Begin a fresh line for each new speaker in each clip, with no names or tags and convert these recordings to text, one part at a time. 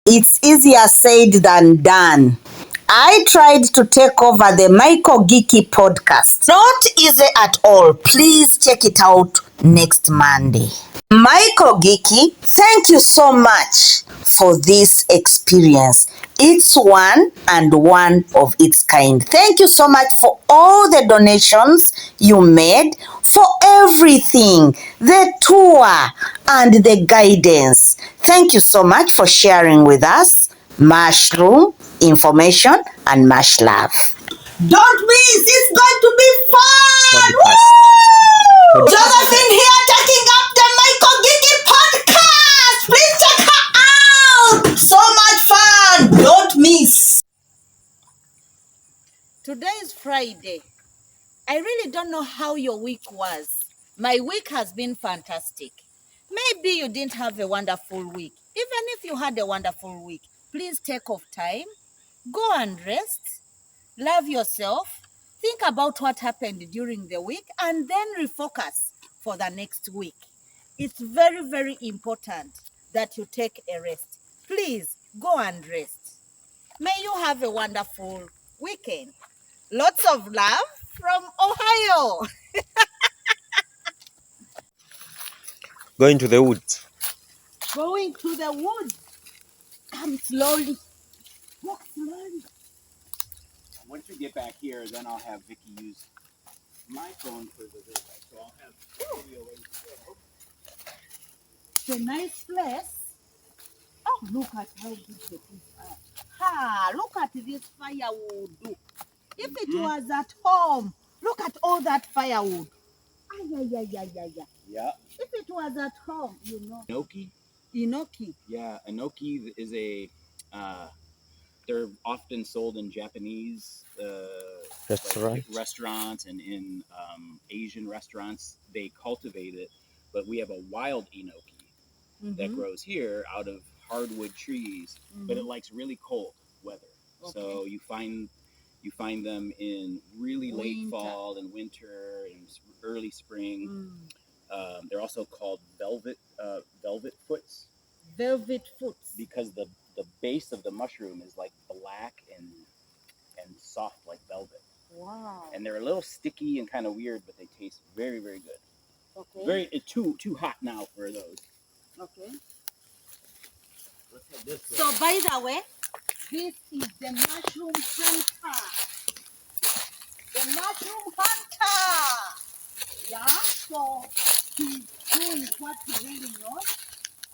It's easier said than done. I tried to take over the Eco-Agric podcast. Not easy at all. Please check it out next Monday. Eco-Agric, thank you so much for this experience. It's one of its kind. Thank you so much for all the donations you made, for everything, the tour and the guidance. Thank you so much for sharing with us mushroom information and much love. Don't miss, it's going to be fun! Woo! Josephine here taking up the Eco-Agric podcast! Please check her out! So much fun! Don't miss! Today is Friday. I really don't know how your week was. My week has been fantastic. Maybe you didn't have a wonderful week. Even if you had a wonderful week, please take off time, go and rest, love yourself, think about what happened during the week, and then refocus for the next week. It's very, very important that you take a rest. Please go and rest. May you have a wonderful weekend. Lots of love from Ohio.
Going to the woods.
Going to the woods. Come slowly. Walk slowly.
Once we get back here, then I'll have Vicky use my phone for the video. So I'll have the video ready to go.
It's a nice place. Oh, look at how big the trees are. Ha, look at this firewood. If it was at home, look at all that firewood.
Yeah.
If it was at home, you know.
Enoki?
Enoki.
Yeah, enoki is a, they're often sold in Japanese
Restaurant.
like restaurants and in Asian restaurants. They cultivate it, but we have a wild enoki that grows here out of hardwood trees, but it likes really cold weather. Okay. So you find them in really late fall and winter and early spring. They're also called velvet foots.
Velvet foots.
Because the base of the mushroom is like black and soft like velvet.
Wow.
And they're a little sticky and kind of weird, but they taste very, very good.
Okay.
It's too hot now for those.
Okay.
Let's head this way.
So by the way, this is the mushroom hunter. The mushroom hunter. Yeah. So he's doing what he really knows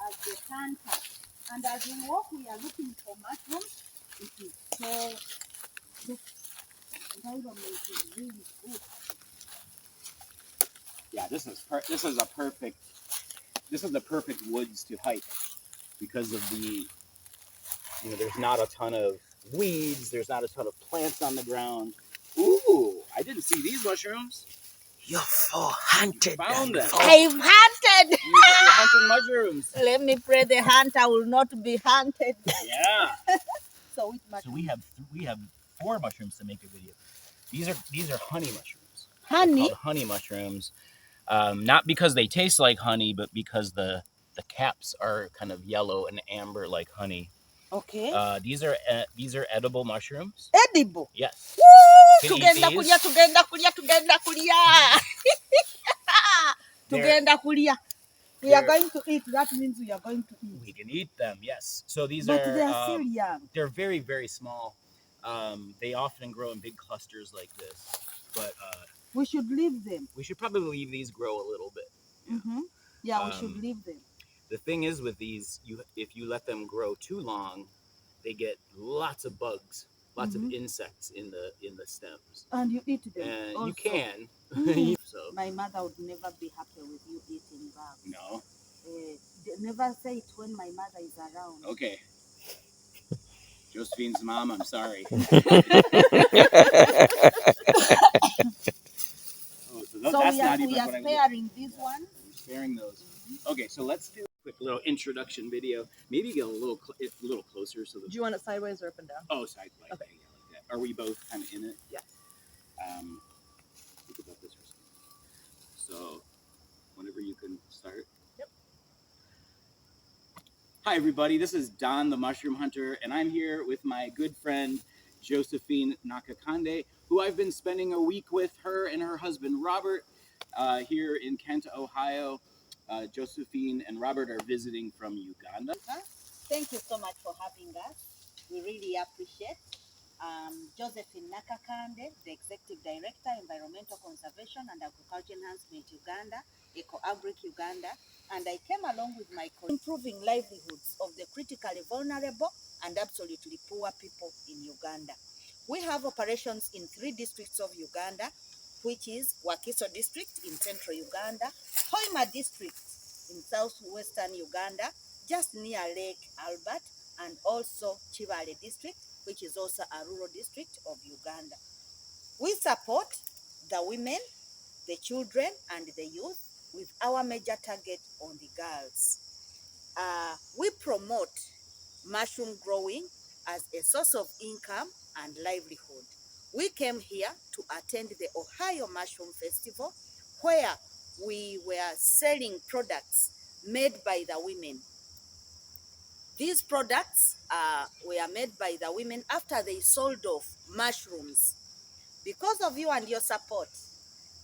as the hunter. And as we walk, we are looking for mushrooms. It is so, look, the environment is really good.
Yeah, this is the perfect woods to hike because of the, there's not a ton of weeds, there's not a ton of plants on the ground. Ooh, I didn't see these mushrooms.
You're hunted.
Found them.
I've hunted.
You're hunting mushrooms.
Let me pray the hunter will not be hunted.
Yeah.
So
we have 4 mushrooms to make a video. These are honey mushrooms.
Honey?
They're called honey mushrooms. Not because they taste like honey, but because the caps are kind of yellow and amber like honey.
Okay.
These are edible mushrooms.
Edible?
Yes.
Woo! Tugenda
these.
kulia. We are going to eat. That means we are going to eat.
We can eat them, yes. So these
but
are.
They are still young.
They're very, very small. They often grow in big clusters like this, but
we should leave them.
We should probably leave these grow a little bit.
Yeah, yeah, we should leave them.
The thing is with these, if you let them grow too long, they get lots of bugs, lots of insects in the stems.
And you eat them.
And
also.
You can. So
my mother would never be happy with you eating bugs.
No.
Never say it when my mother is around.
Okay. Josephine's mom, I'm sorry.
So we are sparing these ones.
We're sparing those. Okay, so let's do a quick little introduction video. Maybe get a little closer. So
do you want it sideways or up and down?
Oh, sideways.
Okay.
Yeah, like that. Are we both kind of in it?
Yeah.
Think about this for a second. So, whenever you can start.
Yep.
Hi, everybody. This is Don the Mushroom Hunter, and I'm here with my good friend Josephine Nakakande, who I've been spending a week with her and her husband Robert here in Kent, Ohio. Josephine and Robert are visiting from Uganda.
Thank you so much for having us. We really appreciate. Josephine Nakakande, the Executive Director, Environmental Conservation and Agriculture Enhancement Uganda, Eco-Agric Uganda, and I came along with my improving livelihoods of the critically vulnerable and absolutely poor people in Uganda. We have operations in 3 districts of Uganda, which is Wakiso District in central Uganda, Hoima District in southwestern Uganda, just near Lake Albert, and also Chivale District, which is also a rural district of Uganda. We support the women, the children, and the youth with our major target on the girls. We promote mushroom growing as a source of income and livelihood. We came here to attend the Ohio Mushroom Festival, where we were selling products made by the women. These products were made by the women after they sold off mushrooms. Because of you and your support,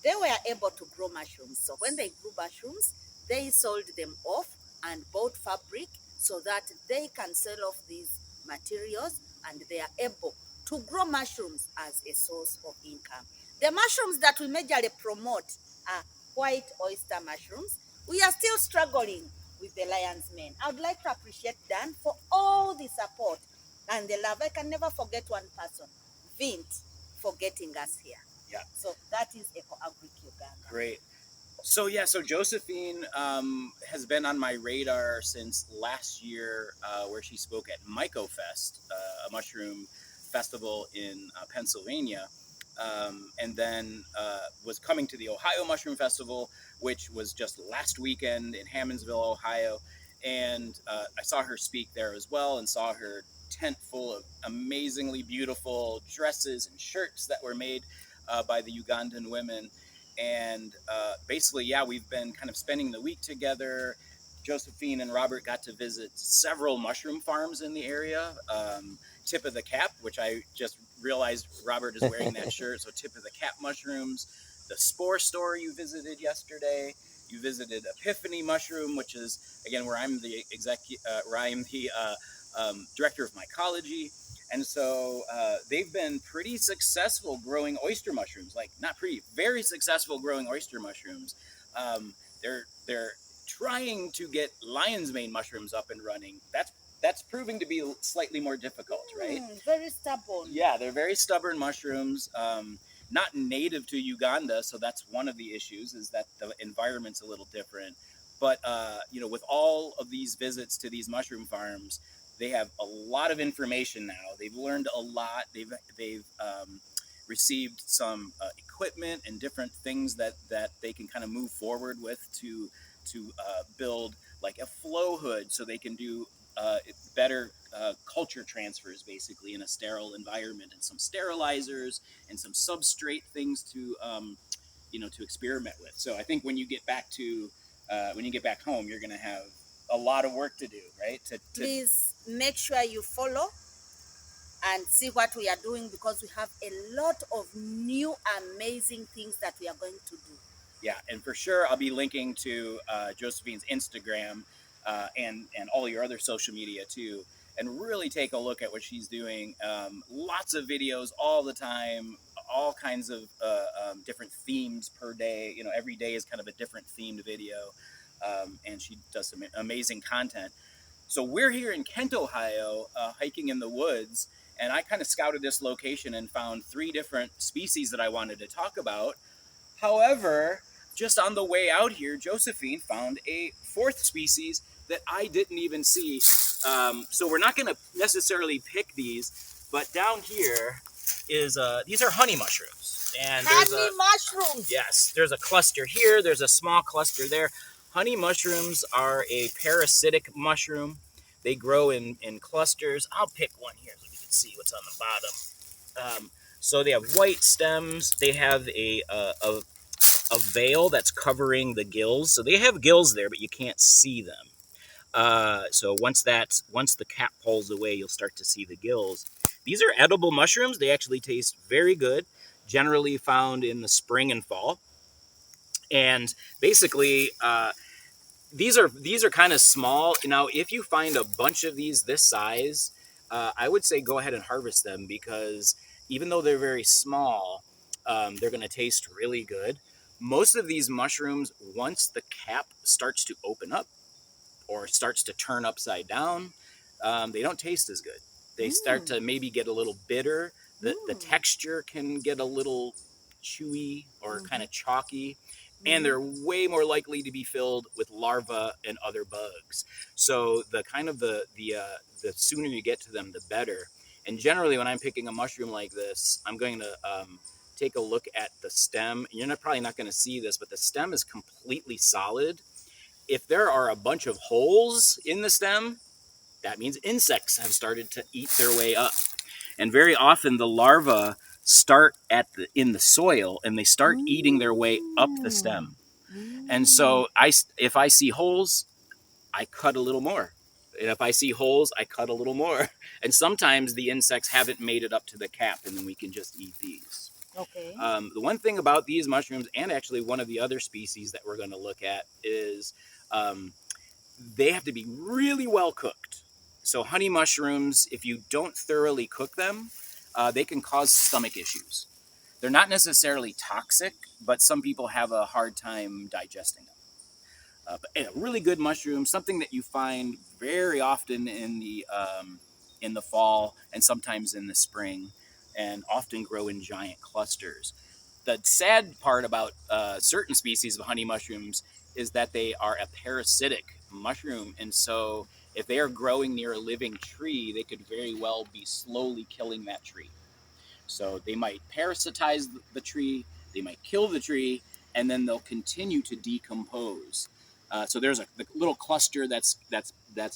they were able to grow mushrooms. So when they grew mushrooms, they sold them off and bought fabric so that they can sell off these materials, and they are able to grow mushrooms as a source of income. The mushrooms that we majorly promote are white oyster mushrooms. We are still struggling with the lion's mane. I would like to appreciate Dan for all the support and the love. I can never forget one person, Vint, for getting us here.
Yeah.
So that is Eco-Agric Uganda.
Great. So Josephine has been on my radar since last year, where she spoke at MycoFest, a mushroom festival in Pennsylvania, and then was coming to the Ohio Mushroom Festival, which was just last weekend in Hammondsville, Ohio, and I saw her speak there as well, and saw her tent full of amazingly beautiful dresses and shirts that were made by the Ugandan women. And basically, yeah, we've been kind of spending the week together. Josephine and Robert got to visit several mushroom farms in the area. Tip of the Cap, which I just realized Robert is wearing that shirt. So Tip of the Cap mushrooms, the Spore store you visited yesterday. You visited Epiphany Mushroom, which is again where I'm the director of mycology. And so they've been pretty successful growing oyster mushrooms, like not pretty, very successful growing oyster mushrooms. They're trying to get lion's mane mushrooms up and running. That's proving to be slightly more difficult, right?
Very stubborn.
Yeah, they're very stubborn mushrooms. Not native to Uganda, so that's one of the issues, is that the environment's a little different. But with all of these visits to these mushroom farms, they have a lot of information now. They've learned a lot. They've received some equipment and different things that they can kind of move forward with to build like a flow hood, so they can do better culture transfers basically in a sterile environment, and some sterilizers and some substrate things to to experiment with. So I think when you get back home, you're going to have a lot of work to do, right?
Please make sure you follow and see what we are doing, because we have a lot of new amazing things that we are going to do.
Yeah, and for sure I'll be linking to Josephine's Instagram and all your other social media too, and really take a look at what she's doing. Lots of videos all the time, all kinds of different themes per day. Every day is kind of a different themed video, and she does some amazing content. So we're here in Kent, Ohio, hiking in the woods, and I kind of scouted this location and found 3 different species that I wanted to talk about. However, just on the way out here, Josephine found a 4th species that I didn't even see. So we're not going to necessarily pick these, but down here is these are honey mushrooms. And
honey mushrooms.
Yes, there's a cluster here. There's a small cluster there. Honey mushrooms are a parasitic mushroom. They grow in clusters. I'll pick one here so we can see what's on the bottom. So they have white stems. They have a veil that's covering the gills. So they have gills there, but you can't see them. So once the cap pulls away, you'll start to see the gills. These are edible mushrooms. They actually taste very good. Generally found in the spring and fall. And basically, these are kind of small. Now, if you find a bunch of these this size, I would say go ahead and harvest them, because even though they're very small, they're going to taste really good. Most of these mushrooms, once the cap starts to open up or starts to turn upside down, they don't taste as good. They start to maybe get a little bitter. The texture can get a little chewy or kind of chalky, and they're way more likely to be filled with larvae and other bugs. So the sooner you get to them, the better. And generally, when I'm picking a mushroom like this, I'm going to take a look at the stem. You're probably not going to see this, but the stem is completely solid. If there are a bunch of holes in the stem, that means insects have started to eat their way up. And very often the larvae start in the soil, and they start eating their way up the stem. And so if I see holes, I cut a little more. And if I see holes, I cut a little more. And sometimes the insects haven't made it up to the cap, and then we can just eat these.
Okay.
The one thing about these mushrooms, and actually one of the other species that we're going to look at, is they have to be really well cooked. So honey mushrooms, if you don't thoroughly cook them, they can cause stomach issues. They're not necessarily toxic, but some people have a hard time digesting them. But a really good mushroom, something that you find very often in the fall and sometimes in the spring, and often grow in giant clusters. The sad part about certain species of honey mushrooms is that they are a parasitic mushroom, and so if they are growing near a living tree, they could very well be slowly killing that tree. So they might parasitize the tree, they might kill the tree, and then they'll continue to decompose. So there's the little cluster that's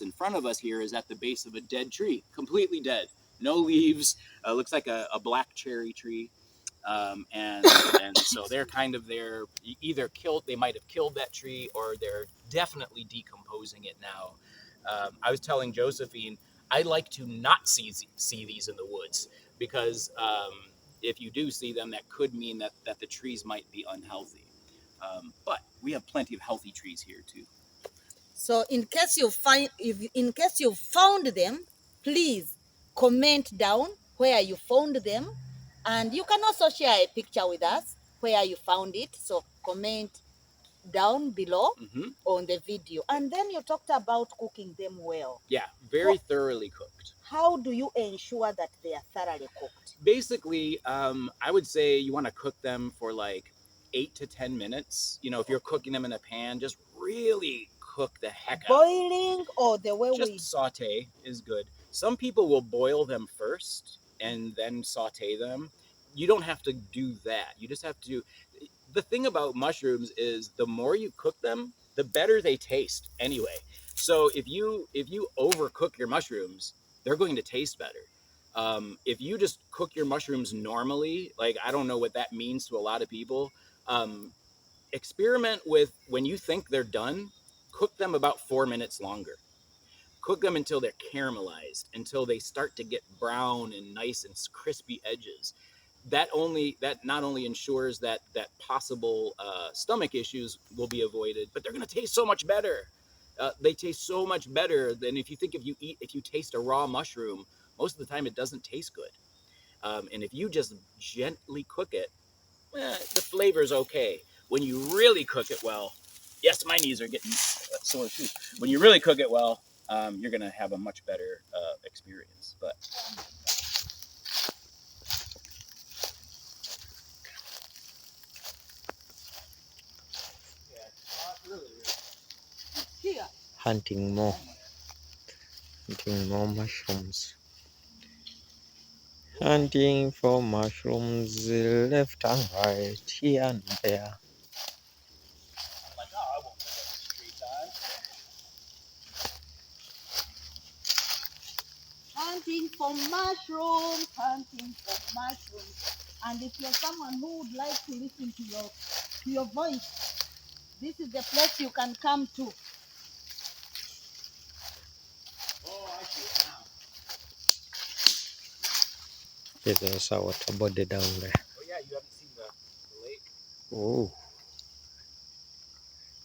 in front of us here is at the base of a dead tree, completely dead, no leaves. Looks like a black cherry tree, and so they're kind of there. Either killed, they might have killed that tree, or they're definitely decomposing it now. I was telling Josephine, I like to not see these in the woods, because if you do see them, that could mean that the trees might be unhealthy. But we have plenty of healthy trees here too.
So in case you found them, please comment down where you found them, and you can also share a picture with us where you found it. So comment down below on the video. And then you talked about cooking them well.
Yeah, very thoroughly cooked.
How do you ensure that they are thoroughly cooked?
Basically, I would say you want to cook them for like 8 to 10 minutes. If you're cooking them in a pan, just really cook the heck out.
Boiling, or the way
just saute is good. Some people will boil them first and then saute them. You don't have to do that. You just have to. The thing about mushrooms is the more you cook them, the better they taste anyway. So if you overcook your mushrooms, they're going to taste better. If you just cook your mushrooms normally, like, I don't know what that means to a lot of people. Experiment with, when you think they're done, cook them about 4 minutes longer. Cook them until they're caramelized, until they start to get brown and nice and crispy edges. That not only ensures that possible stomach issues will be avoided, but they're going to taste so much better. They taste so much better than if you taste a raw mushroom. Most of the time, it doesn't taste good. And if you just gently cook it, the flavor's okay. When you really cook it well, yes, my knees are getting sore too. When you really cook it well, you're going to have a much better experience. But
Hunting more mushrooms. Hunting for mushrooms left and right, here and there.
hunting for mushrooms, hunting for mushrooms. And if you're someone who would like to listen to your voice, this is the place you can come to.
There's also a water body down there.
Oh yeah, you haven't seen the lake?
Oh,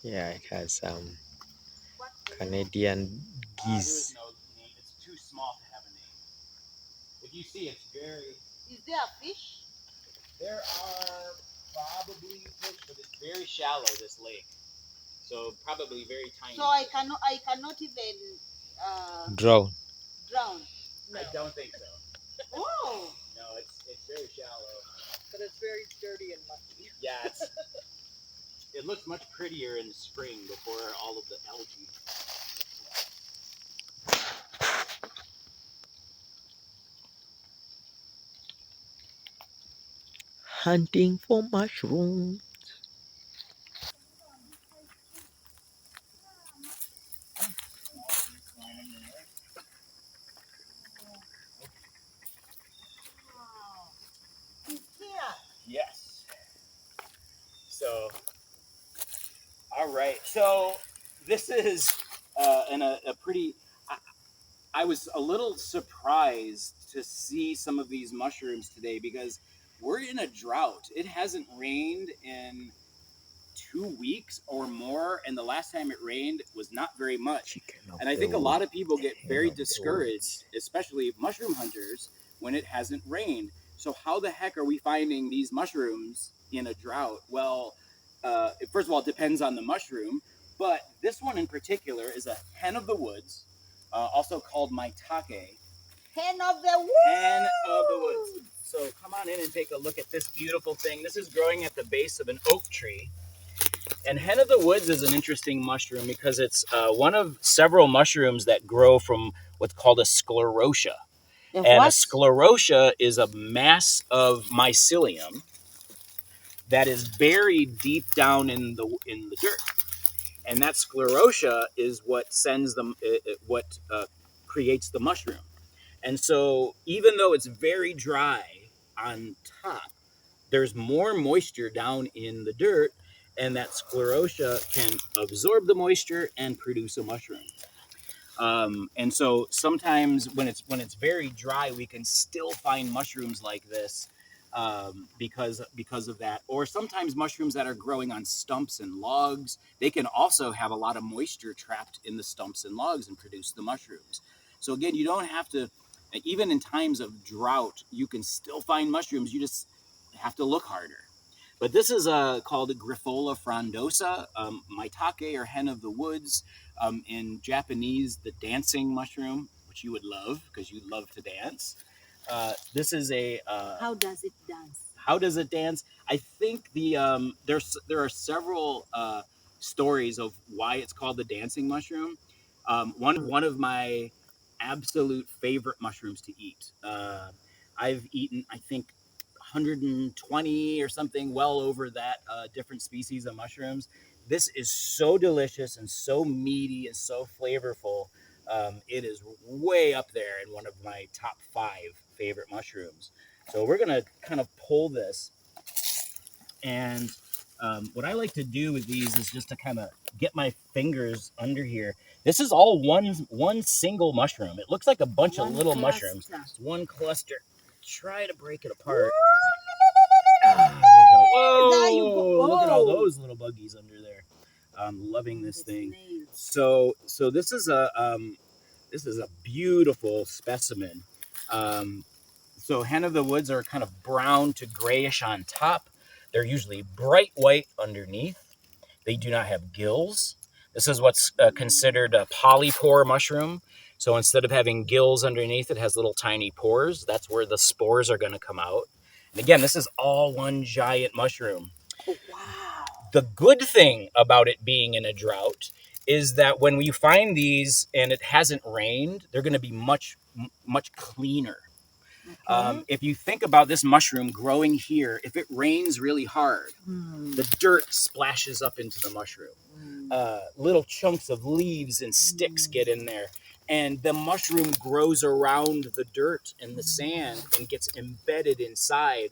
yeah, it has Canadian
There is
geese.
no name. It's too small to have a name. If you see, it's very.
Is there a fish?
There are probably fish, but it's very shallow. This lake, so probably very tiny.
So I cannot even
Drown.
drown.
I don't think so.
Oh.
No, it's very shallow.
But it's very dirty and mucky.
Yeah, it looks much prettier in the spring before all of the algae.
Hunting for mushrooms.
Yes. So, all right. So this is a pretty. I was a little surprised to see some of these mushrooms today because we're in a drought. It hasn't rained in 2 weeks or more, and the last time it rained was not very much. And I think a lot of people get very discouraged, especially mushroom hunters, when it hasn't rained. So how the heck are we finding these mushrooms in a drought? Well, first of all, it depends on the mushroom, but this one in particular is a hen of the woods, also called maitake.
Hen of the woods.
Hen of the woods. So come on in and take a look at this beautiful thing. This is growing at the base of an oak tree. And hen of the woods is an interesting mushroom because it's one of several mushrooms that grow from what's called a sclerotia. And a sclerotia is a mass of mycelium that is buried deep down in the dirt. And that sclerotia is what sends them, what creates the mushroom. And so even though it's very dry on top, there's more moisture down in the dirt, and that sclerotia can absorb the moisture and produce a mushroom. And so sometimes when it's very dry, we can still find mushrooms like this because of that. Or sometimes mushrooms that are growing on stumps and logs, they can also have a lot of moisture trapped in the stumps and logs and produce the mushrooms. So again, you don't have to, even in times of drought, you can still find mushrooms. You just have to look harder. But this is called Grifola frondosa, maitake or hen of the woods. In Japanese, the dancing mushroom, which you would love because you love to dance. This is a.
How does it dance?
How does it dance? I think there are several stories of why it's called the dancing mushroom. One of my absolute favorite mushrooms to eat. I've eaten, I think, 120 or something, well over that, different species of mushrooms. This is so delicious and so meaty and so flavorful. It is way up there in one of my top 5 favorite mushrooms. So we're gonna kind of pull this, and what I like to do with these is just to kind of get my fingers under here. This is all one single mushroom. It looks like a bunch of little mushrooms. It's one cluster. Try to break it apart. Whoa!
There you go.
Look at all those little buggies under there. I'm loving this thing. So this is a beautiful specimen. So hen of the woods are kind of brown to grayish on top. They're usually bright white underneath. They do not have gills. This is what's considered a polypore mushroom. So instead of having gills underneath, it has little tiny pores. That's where the spores are going to come out. And again, this is all one giant mushroom.
Oh, wow.
The good thing about it being in a drought is that when we find these and it hasn't rained, they're going to be much, much cleaner. Okay. If you think about this mushroom growing here, if it rains really hard, the dirt splashes up into the mushroom. Little chunks of leaves and sticks get in there, and the mushroom grows around the dirt and the sand and gets embedded inside.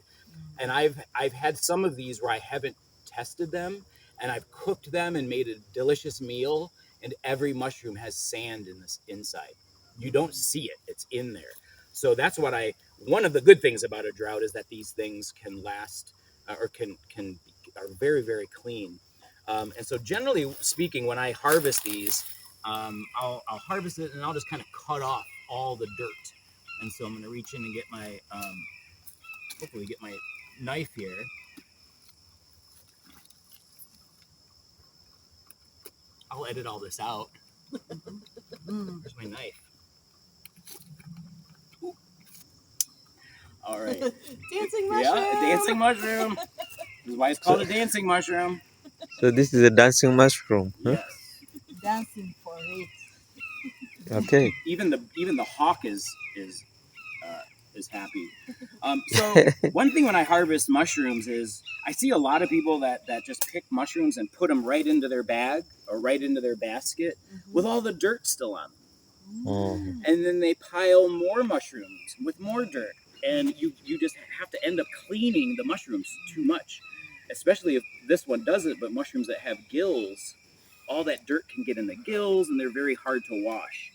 And I've had some of these where I haven't tested them, and I've cooked them and made a delicious meal, and every mushroom has sand in this inside. You don't see it; it's in there. So that's what I One of the good things about a drought is that these things can last or can are very, very clean. And so generally speaking, when I harvest these, I'll harvest it and I'll just kind of cut off all the dirt. And so I'm going to reach in and get my, hopefully get my knife here. I'll edit all this out. Where's my knife? Ooh. All right.
Dancing mushroom.
Yeah, dancing mushroom. This is why it's called a dancing mushroom.
So this is a dancing mushroom, huh?
Yes.
Dancing for it.
Okay.
Even the hawk is happy. So one thing when I harvest mushrooms is I see a lot of people that just pick mushrooms and put them right into their bag or right into their basket with all the dirt still on them.
Oh.
And then they pile more mushrooms with more dirt. And you just have to end up cleaning the mushrooms too much, especially if this one doesn't, but mushrooms that have gills, all that dirt can get in the gills and they're very hard to wash.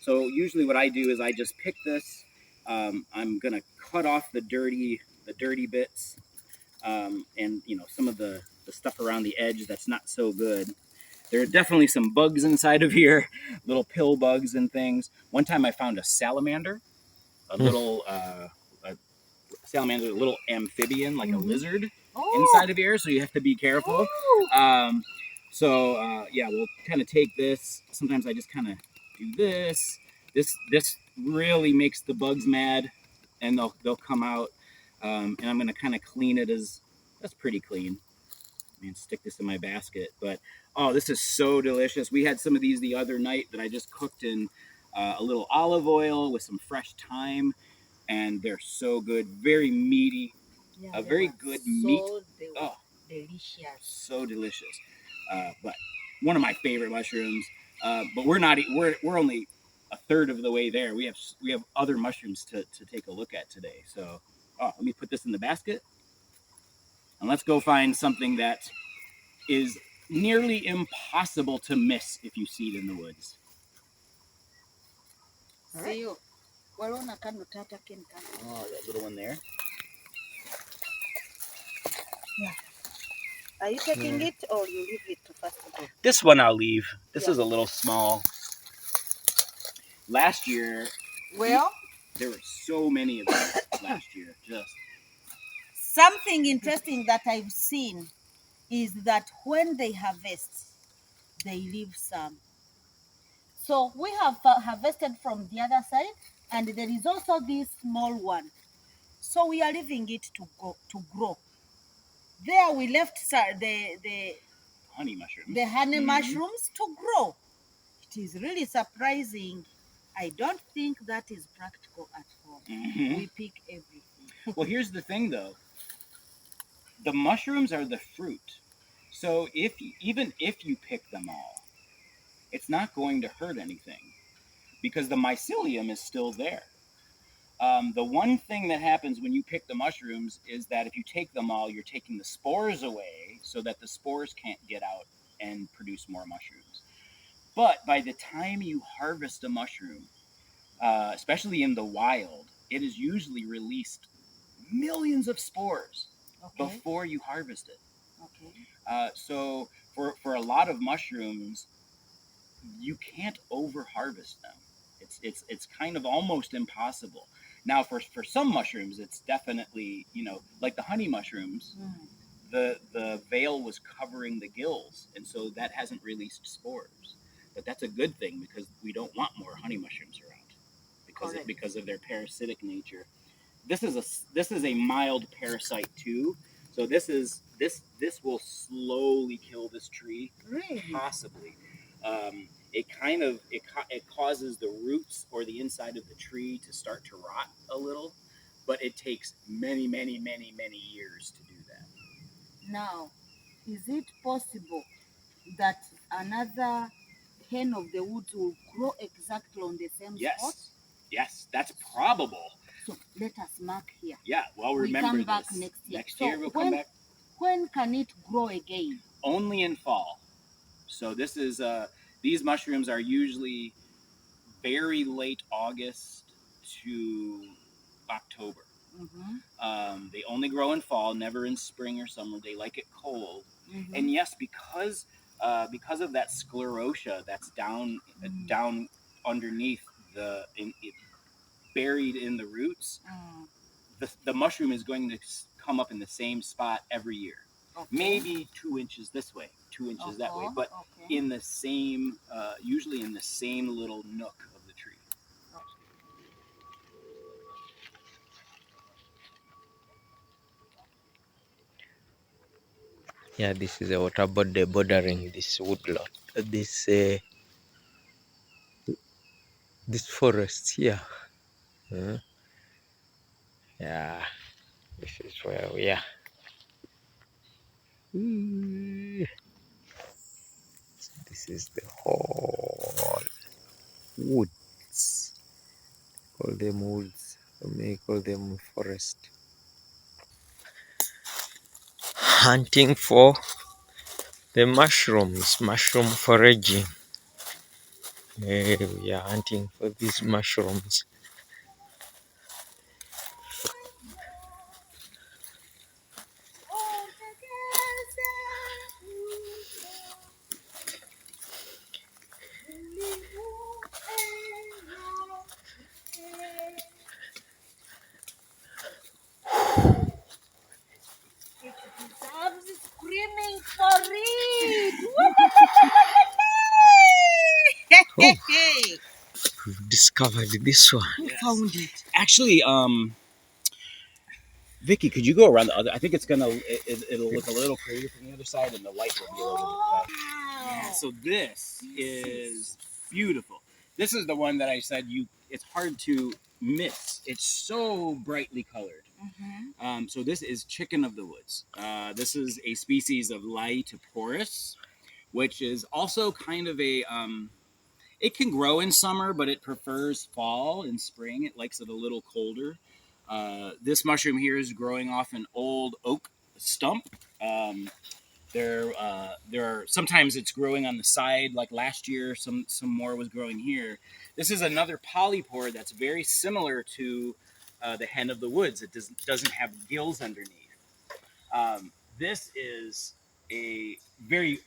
So usually what I do is I just pick this. I'm gonna cut off the dirty bits, and some of the stuff around the edge that's not so good. There are definitely some bugs inside of here, little pill bugs and things. One time I found a salamander, a little salamander, a little amphibian, like a lizard inside of here. So you have to be careful. Yeah, we'll kind of take this. Sometimes I just kind of do this. This really makes the bugs mad, and they'll come out. And I'm gonna kind of clean it that's pretty clean. And stick this in my basket. But oh, this is so delicious. We had some of these the other night that I just cooked in a little olive oil with some fresh thyme, and they're so good. Very meaty, a very good meat. Oh,
delicious.
So delicious. But one of my favorite mushrooms. But we're only a third of the way there. We have other mushrooms to take a look at today. So let me put this in the basket. And let's go find something that is nearly impossible to miss if you see it in the woods.
See you.
Oh, that little one there.
Yeah. Are you taking it or you leave it to first go?
This one I'll leave. This is a little small. Last year, there were so many of them last year. Just
Something interesting that I've seen is that when they harvest, they leave some. So we have harvested from the other side, and there is also this small one. So we are leaving it to grow. There we left the
honey mushrooms.
The honey mushrooms to grow. It is really surprising. I don't think that is practical at all. We pick everything.
Well, here's the thing, though. The mushrooms are the fruit. So even if you pick them all, it's not going to hurt anything because the mycelium is still there. The one thing that happens when you pick the mushrooms is that if you take them all, you're taking the spores away so that the spores can't get out and produce more mushrooms. But by the time you harvest a mushroom, especially in the wild, it is usually released millions of spores before you harvest it. So for a lot of mushrooms, you can't over harvest them. It's kind of almost impossible. Now for some mushrooms, it's definitely, like the honey mushrooms, the veil was covering the gills, and so that hasn't released spores. But that's a good thing because we don't want more honey mushrooms around because of their parasitic nature. This is a mild parasite too. So this will slowly kill this tree.
Really?
Possibly. It causes the roots or the inside of the tree to start to rot a little, but it takes many, many, many, many years to do that.
Now, is it possible that another hen of the woods will grow exactly on the same spot?
Yes, that's probable.
So let us mark here.
Yeah, well, remember
we come back
this.
next year.
Next year we'll come back.
When can it grow again?
Only in fall. So these mushrooms are usually very late August to They only grow in fall, never in spring or summer. They like it cold. And yes, because of that sclerotia that's down underneath buried in the roots, the mushroom is going to come up in the same spot every year. Okay. Maybe 2 inches this way, 2 inches that way, but in the same, usually in the same little nook of the tree.
Yeah, this is a water body bordering this woodlot. This forest here. Yeah, this is where we are. This is the whole woods. Call them woods. I may call them forest. Hunting for the mushrooms, mushroom foraging. We are hunting for these mushrooms.
I'm screaming for it.
Oh, we've discovered this one.
Who found it?
Actually, Vicky, could you go around the other? I think it's gonna it'll look a little prettier from the other side, and the light will be a little bit better. Yeah, so this is beautiful. This is the one that I said it's hard to miss. It's so brightly colored. So this is chicken of the woods. This is a species of Laetoporus, which is also kind of a it can grow in summer, but it prefers fall and spring. It likes it a little colder. This mushroom here is growing off an old oak stump. There are sometimes it's growing on the side, like last year. Some more was growing here. This is another polypore that's very similar to the hen of the woods. It doesn't have gills underneath. This is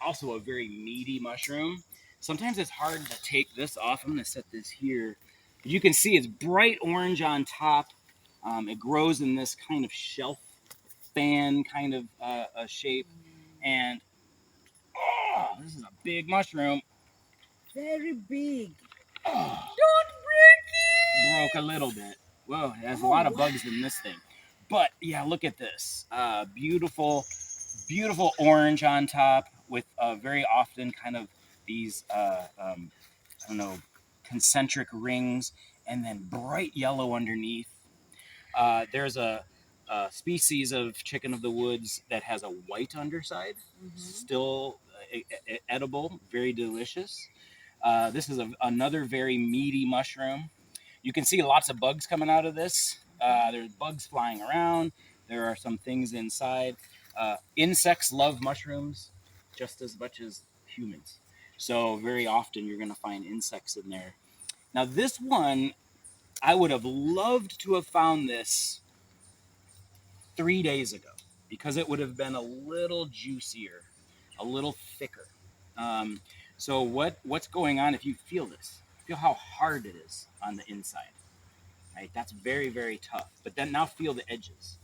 also a very meaty mushroom. Sometimes it's hard to take this off. I'm going to set this here. But you can see it's bright orange on top. It grows in this kind of shelf fan kind of shape. And this is a big mushroom.
Very big.
Oh,
Don't break it.
broke a little bit. Whoa, there's a lot of bugs in this thing. But yeah, look at this. Beautiful orange on top with very often kind of these, I don't know, concentric rings, and then bright yellow underneath. There's a species of chicken of the woods that has a white underside, still edible, very delicious. This is another very meaty mushroom. You can see lots of bugs coming out of this. There's bugs flying around. There are some things inside. Insects love mushrooms just as much as humans. So very often you're going to find insects in there. Now this one, I would have loved to have found this 3 days ago because it would have been a little juicier, a little thicker. So what's going on if you feel this? Feel how hard it is on the inside. Right? That's very, very tough. But then now feel the edges.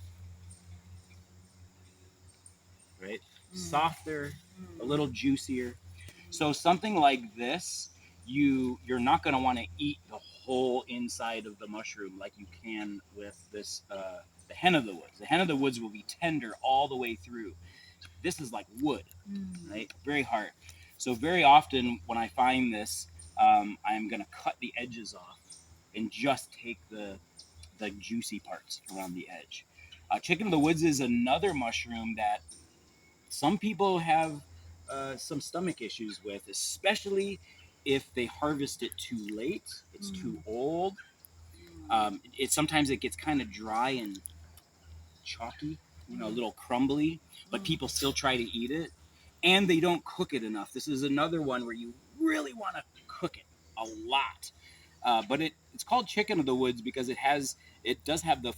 Right? Softer, a little juicier. So something like this, you're not going to want to eat the whole inside of the mushroom like you can with this the hen of the woods. The hen of the woods will be tender all the way through. This is like wood, right? Very hard. So very often when I find this, I'm going to cut the edges off and just take the juicy parts around the edge. Chicken of the woods is another mushroom that some people have some stomach issues with, especially if they harvest it too late. It's too old. Sometimes it gets kind of dry and chalky, a little crumbly, but people still try to eat it, and they don't cook it enough. This is another one where you really want to cook it a lot. But it's called chicken of the woods because it does have the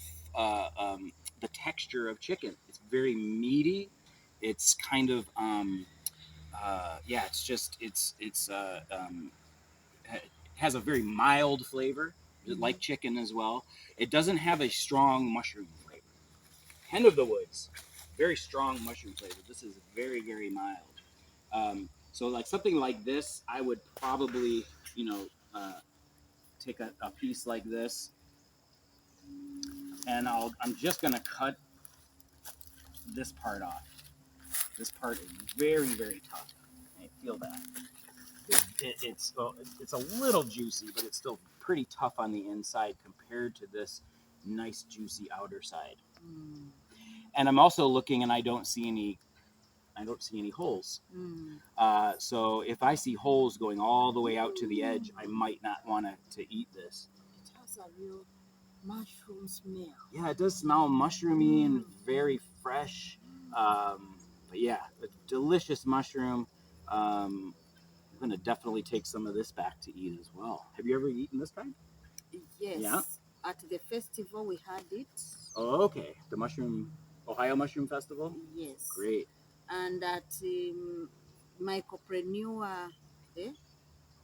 the texture of chicken. It's very meaty. It's kind of yeah. It's just it has a very mild flavor, like chicken as well. It doesn't have a strong mushroom flavor. Hen of the Woods, very strong mushroom flavor. This is very, very mild. So like something like this, I would probably, take a piece like this, and I'm just gonna cut this part off. This part is very, very tough. I feel that. It's a little juicy, but it's still pretty tough on the inside compared to this nice juicy outer side. And I'm also looking, and I don't see any holes. So if I see holes going all the way out to the edge, I might not want to eat this.
It has a real mushroom smell.
Yeah, it does smell mushroomy and very fresh. But yeah, a delicious mushroom. I'm gonna definitely take some of this back to eat as well. Have you ever eaten this kind?
Yes.
Yeah.
At the festival we had it.
Oh, okay. The Ohio Mushroom Festival?
Yes.
Great.
And at Mycopreneur,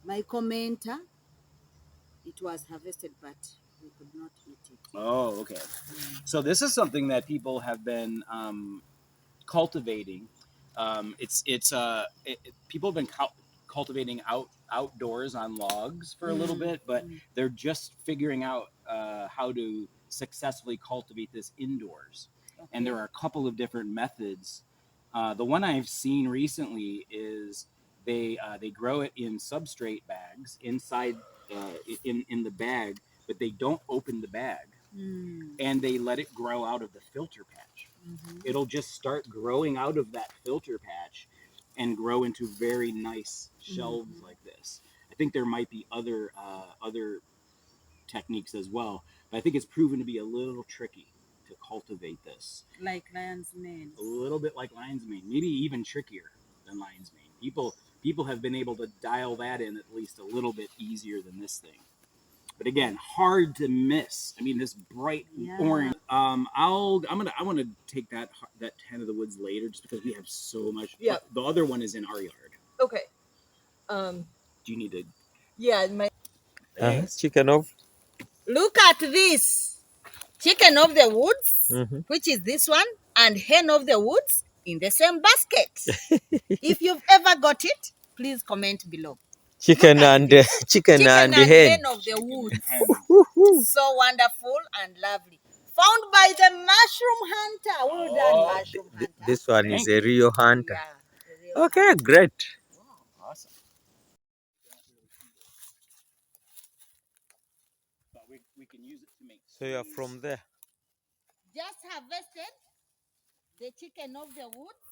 Mycomenta, it was harvested, but we could not eat it.
Oh, okay. So this is something that people have been cultivating. People have been cultivating outdoors on logs for a little bit, but they're just figuring out how to successfully cultivate this indoors. Okay. And there are a couple of different methods. The one I've seen recently is they grow it in substrate bags inside in the bag, but they don't open the bag, and they let it grow out of the filter patch. It'll just start growing out of that filter patch and grow into very nice shelves like this. I think there might be other techniques as well, but I think it's proven to be a little tricky to cultivate this.
Like lion's mane.
A little bit like lion's mane, maybe even trickier than lion's mane. People have been able to dial that in at least a little bit easier than this thing. But again, hard to miss. I mean, this bright orange. I want to take that Hen of the Woods later, just because we have so much.
Yeah.
The other one is in our yard.
Okay.
Do you need to?
Yeah,
Chicken of.
Look at this. Chicken of the woods, which is this one, and hen of the woods in the same basket. If you've ever got it, please comment below.
Chicken and hen.
Of the woods. So wonderful and lovely. Found by the mushroom hunter. Well done, mushroom hunter.
This one is a real hunter.
Yeah, a real
Okay,
hunter.
great.
Wow, awesome. But we can use it to make.
So you're from there.
Just harvested the chicken of the woods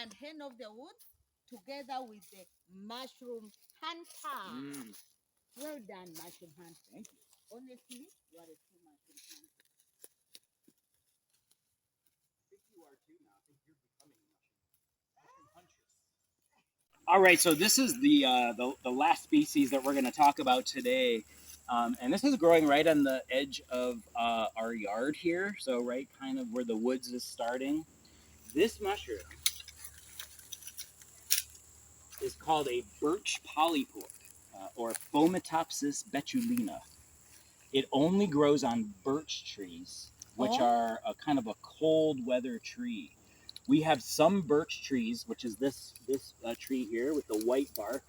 and hen of the woods together with the mushroom hunter. Well done, mushroom hunter.
Thank you.
Honestly, you are a true mushroom hunter.
I think you are too now. I think you're becoming a mushroom huntress. All right, so this is the last species that we're going to talk about today. And this is growing right on the edge of our yard here. So right kind of where the woods is starting. This mushroom is called a birch polypore, or Fomitopsis betulina. It only grows on birch trees, which are a kind of a cold weather tree. We have some birch trees, which is this tree here with the white bark.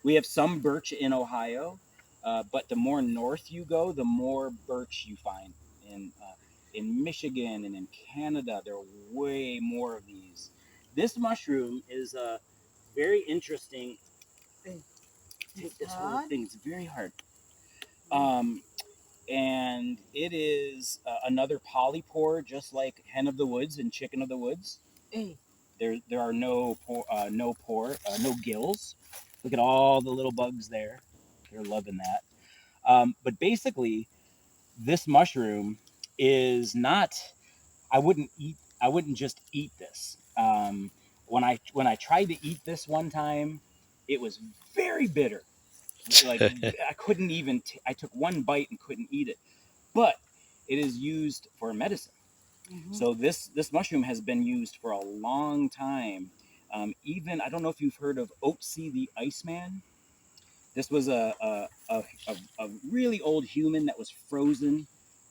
We have some birch in Ohio, but the more north you go, the more birch you find. In Michigan and in Canada, there are way more of these. This mushroom is very interesting. Take this whole thing; it's very hard. And it is another polypore, just like hen of the woods and chicken of the woods. There are no gills. Look at all the little bugs there. They're loving that. But basically, this mushroom is not. I wouldn't just eat this. When I tried to eat this one time, it was very bitter. Like I couldn't even. I took one bite and couldn't eat it. But it is used for medicine. So this mushroom has been used for a long time. Even I don't know if you've heard of Otzi the Iceman. This was a really old human that was frozen,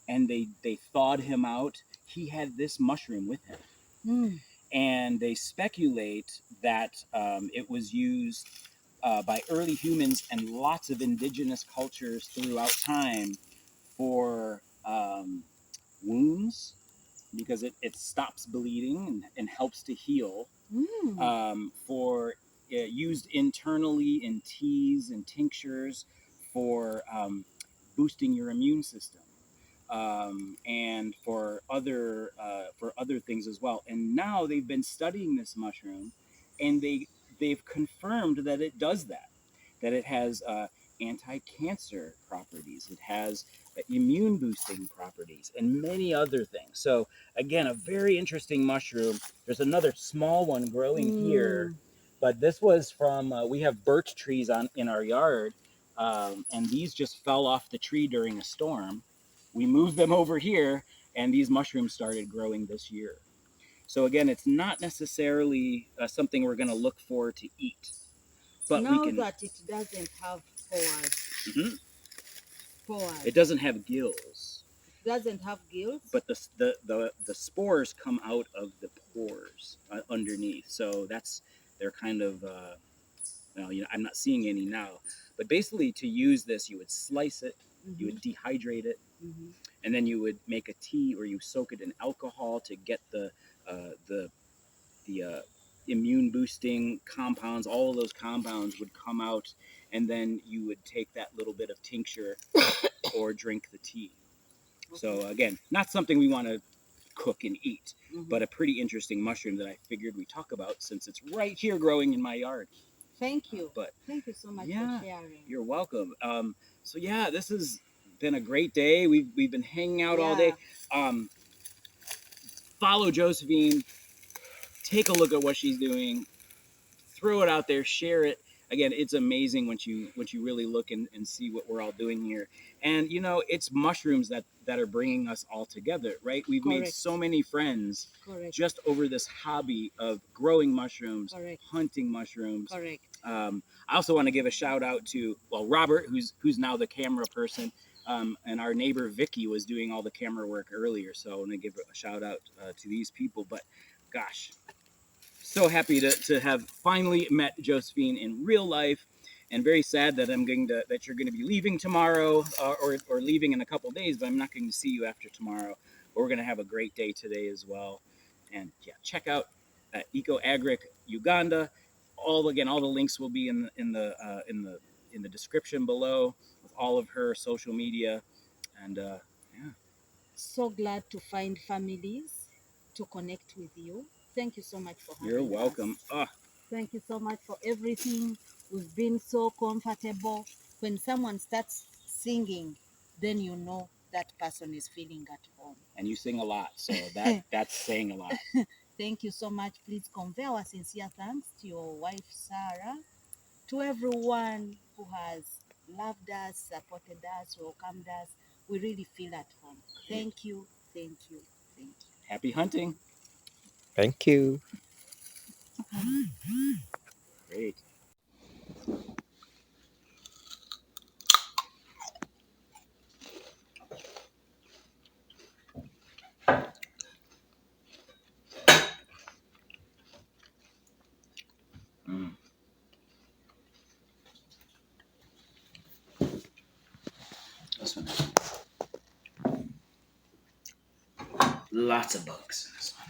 and they thawed him out. He had this mushroom with him, and they speculate that it was used by early humans and lots of indigenous cultures throughout time for wounds, because it stops bleeding and helps to heal. For used internally in teas and tinctures for boosting your immune system, and for other things as well. And now they've been studying this mushroom, and they've confirmed that it does that. That it has anti-cancer properties. It has immune boosting properties and many other things. So again, a very interesting mushroom. There's another small one growing here, but this was from we have birch trees in our yard, and these just fell off the tree during a storm. We moved them over here, and these mushrooms started growing this year. So again, it's not necessarily something we're going to look for to eat, but
now
we can.
That it doesn't have pores.
Mhm.
Pores.
It doesn't have gills.
It doesn't have gills.
But the spores come out of the pores underneath. So they're kind of well, I'm not seeing any now. But basically, to use this, you would slice it, you would dehydrate it, and then you would make a tea, or you soak it in alcohol to get the immune boosting compounds. All of those compounds would come out, and then you would take that little bit of tincture or drink the tea. So again, not something we want to cook and eat, but a pretty interesting mushroom that I figured we'd talk about since it's right here growing in my yard.
Thank you.
But
thank you so much for sharing.
You're welcome. So yeah, this has been a great day. We've been hanging out all day. Follow Josephine. Take a look at what she's doing. Throw it out there. Share it. Again, it's amazing once you really look and see what we're all doing here. And it's mushrooms that are bringing us all together, right? We've made so many friends just over this hobby of growing mushrooms, hunting mushrooms. I also want to give a shout out to Robert, who's now the camera person, and our neighbor Vicky was doing all the camera work earlier. So I want to give a shout out to these people. But gosh, so happy to have finally met Josephine in real life, and very sad that that you're going to be leaving tomorrow, or leaving in a couple days. But I'm not going to see you after tomorrow. But we're going to have a great day today as well. And yeah, check out Eco-Agric Uganda. All the links will be in the description below with all of her social media. And
so glad to find families to connect with you. Thank you so much for having
You're welcome.
Thank you so much for everything. We've been so comfortable. When someone starts singing, then you know that person is feeling at home.
And you sing a lot, so that's saying a lot.
Thank you so much. Please convey our sincere thanks to your wife, Sarah, to everyone who has loved us, supported us, welcomed us. We really feel at home. Thank you, thank you, thank you.
Happy hunting.
Thank you.
Great. This one. Lots of bugs in this one.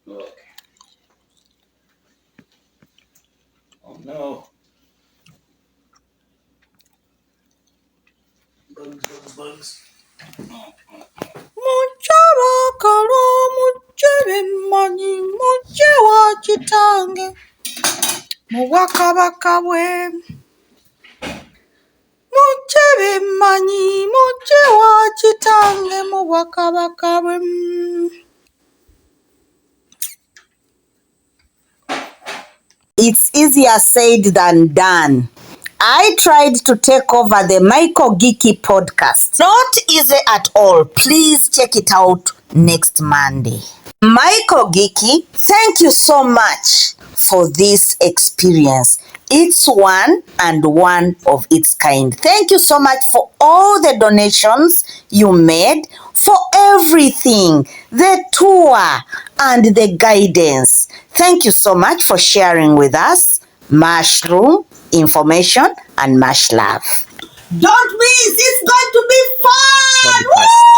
Look. Oh no.
Muchabakalo mucebemanyi muce wa kitange mu bwakabaka bwe. Mucebemanyi muce wa kitange mu bwakabaka bwe. It's easier said than done. I tried to take over the Eco-Agric podcast. Not easy at all. Please check it out next Monday. Eco-Agric, thank you so much for this experience. It's one of its kind. Thank you so much for all the donations you made, for everything, the tour and the guidance. Thank you so much for sharing with us mushroom information and much love. Don't miss, it's going to be fun!